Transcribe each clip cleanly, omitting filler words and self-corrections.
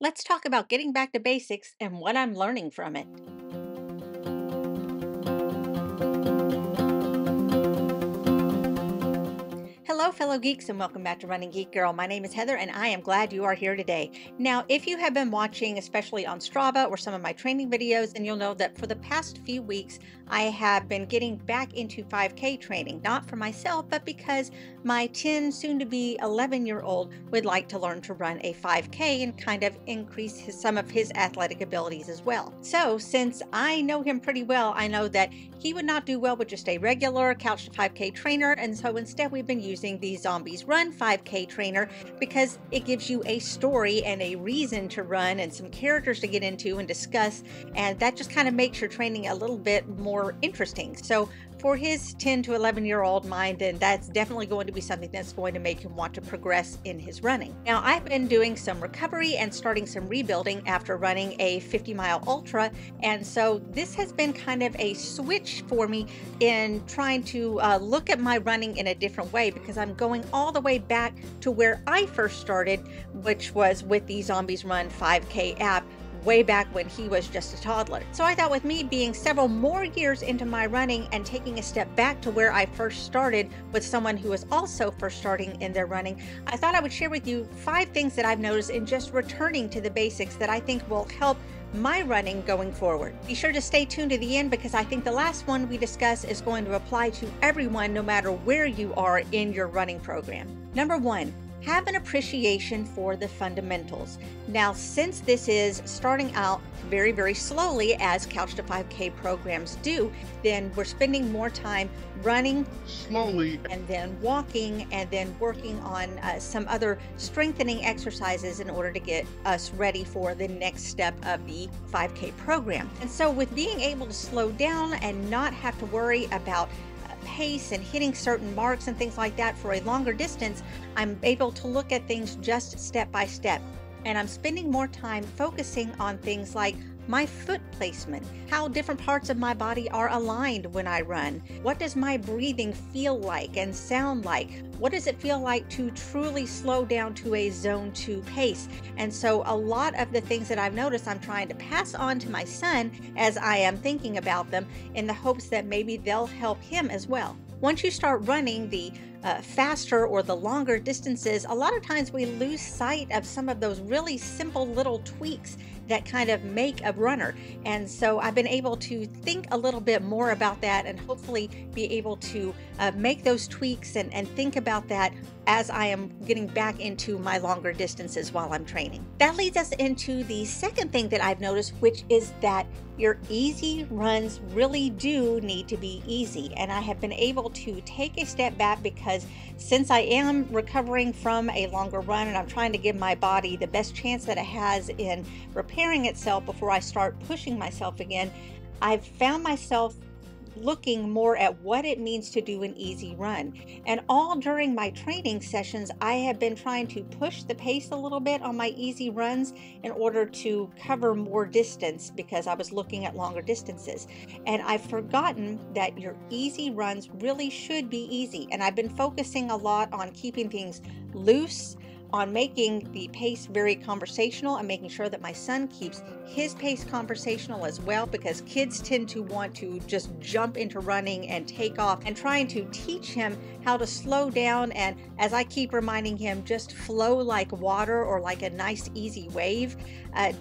Let's talk about getting back to basics and what I'm learning from it. Hello, fellow geeks, and welcome back to Running Geek Girl. My name is Heather, and I am glad you are here today. Now, if you have been watching, especially on Strava or some of my training videos, then you'll know that for the past few weeks, I have been getting back into 5K training, not for myself, but because my 10, soon to be 11-year-old would like to learn to run a 5K and kind of increase some of his athletic abilities as well. So, since I know him pretty well, I know that he would not do well with just a regular couch to 5K trainer, and so instead we've been using the Zombies Run 5K trainer because it gives you a story and a reason to run and some characters to get into and discuss, and that just kind of makes your training a little bit more interesting. So for his 10 to 11-year-old mind, then that's definitely going to be something that's going to make him want to progress in his running. Now, I've been doing some recovery and starting some rebuilding after running a 50-mile ultra, and so this has been kind of a switch for me in trying to look at my running in a different way, because I'm going all the way back to where I first started, which was with the Zombies Run 5K app, way back when he was just a toddler. So I thought, with me being several more years into my running and taking a step back to where I first started with someone who was also first starting in their running, I thought I would share with you 5 things that I've noticed in just returning to the basics that I think will help my running going forward. Be sure to stay tuned to the end, because I think the last one we discuss is going to apply to everyone, no matter where you are in your running program. Number 1, have an appreciation for the fundamentals. Now, since this is starting out very, very slowly, as Couch to 5K programs do, then we're spending more time running slowly and then walking and then working on some other strengthening exercises in order to get us ready for the next step of the 5K program. And so with being able to slow down and not have to worry about pace and hitting certain marks and things like that for a longer distance, I'm able to look at things just step by step. And I'm spending more time focusing on things like my foot placement, how different parts of my body are aligned when I run. What does my breathing feel like and sound like? What does it feel like to truly slow down to a zone 2 pace? And so a lot of the things that I've noticed, I'm trying to pass on to my son as I am thinking about them, in the hopes that maybe they'll help him as well. Once you start running the faster or the longer distances, a lot of times we lose sight of some of those really simple little tweaks that kind of make a runner. And so I've been able to think a little bit more about that, and hopefully be able to make those tweaks and think about that as I am getting back into my longer distances while I'm training. That leads us into the second thing that I've noticed, which is that your easy runs really do need to be easy. And I have been able to take a step back, because since I am recovering from a longer run and I'm trying to give my body the best chance that it has in repairing itself before I start pushing myself again, I've found myself looking more at what it means to do an easy run. And all during my training sessions, I have been trying to push the pace a little bit on my easy runs in order to cover more distance, because I was looking at longer distances. And I've forgotten that your easy runs really should be easy. And I've been focusing a lot on keeping things loose, on making the pace very conversational, and making sure that my son keeps his pace conversational as well, because kids tend to want to just jump into running and take off, and trying to teach him how to slow down, and as I keep reminding him, just flow like water or like a nice easy wave,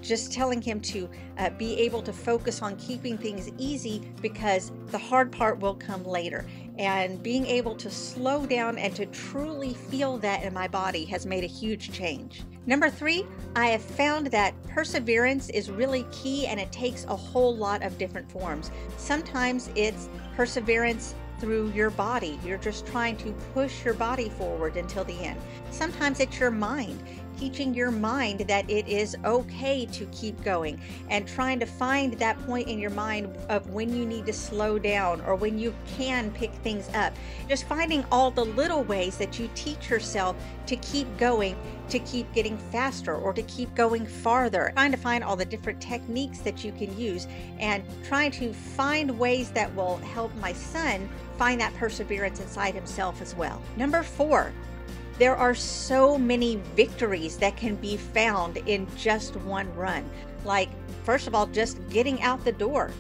just telling him to be able to focus on keeping things easy, because the hard part will come later. And being able to slow down and to truly feel that in my body has made a huge change. Number 3, I have found that perseverance is really key, and it takes a whole lot of different forms. Sometimes it's perseverance through your body. You're just trying to push your body forward until the end. Sometimes it's your mind, teaching your mind that it is okay to keep going, and trying to find that point in your mind of when you need to slow down or when you can pick things up. Just finding all the little ways that you teach yourself to keep going, to keep getting faster, or to keep going farther. Trying to find all the different techniques that you can use, and trying to find ways that will help my son find that perseverance inside himself as well. Number 4, There are so many victories that can be found in just one run. Like, first of all, just getting out the door.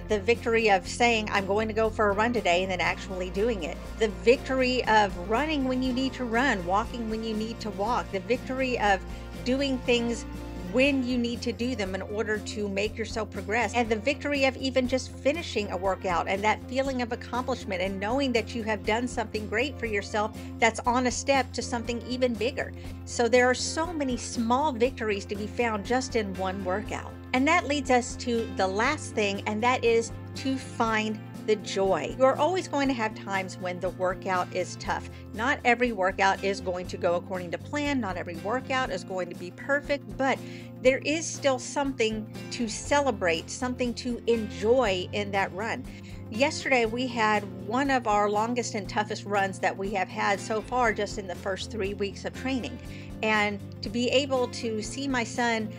The victory of saying, I'm going to go for a run today, and then actually doing it. The victory of running when you need to run, walking when you need to walk. The victory of doing things when you need to do them in order to make yourself progress. And the victory of even just finishing a workout and that feeling of accomplishment and knowing that you have done something great for yourself that's on a step to something even bigger. So there are so many small victories to be found just in one workout. And that leads us to the last thing, and that is to find the joy. You're always going to have times when the workout is tough. Not every workout is going to go according to plan. Not every workout is going to be perfect, but there is still something to celebrate, something to enjoy in that run. Yesterday, we had one of our longest and toughest runs that we have had so far just in the first 3 weeks of training. And to be able to see my son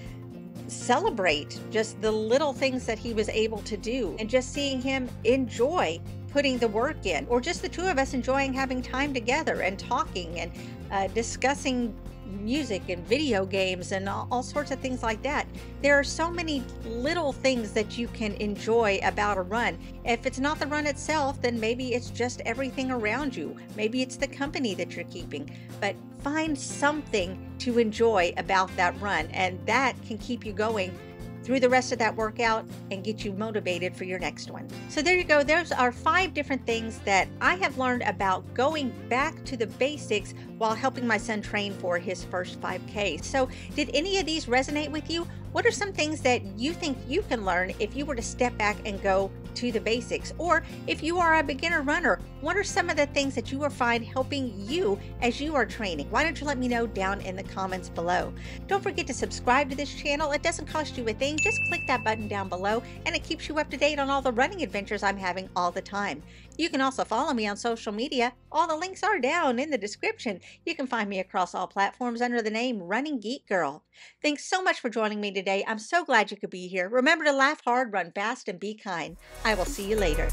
celebrate just the little things that he was able to do, and just seeing him enjoy putting the work in, or just the two of us enjoying having time together and talking and discussing music and video games and all sorts of things like that. There are so many little things that you can enjoy about a run. If it's not the run itself, then maybe it's just everything around you. Maybe it's the company that you're keeping, but find something to enjoy about that run, and that can keep you going through the rest of that workout and get you motivated for your next one. So there you go. Those are 5 different things that I have learned about going back to the basics while helping my son train for his first 5K. So did any of these resonate with you? What are some things that you think you can learn if you were to step back and go to the basics? Or if you are a beginner runner, what are some of the things that you will find helping you as you are training? Why don't you let me know down in the comments below? Don't forget to subscribe to this channel. It doesn't cost you a thing. Just click that button down below and it keeps you up to date on all the running adventures I'm having all the time. You can also follow me on social media. All the links are down in the description. You can find me across all platforms under the name Running Geek Girl. Thanks so much for joining me today. I'm so glad you could be here. Remember to laugh hard, run fast, and be kind. I will see you later.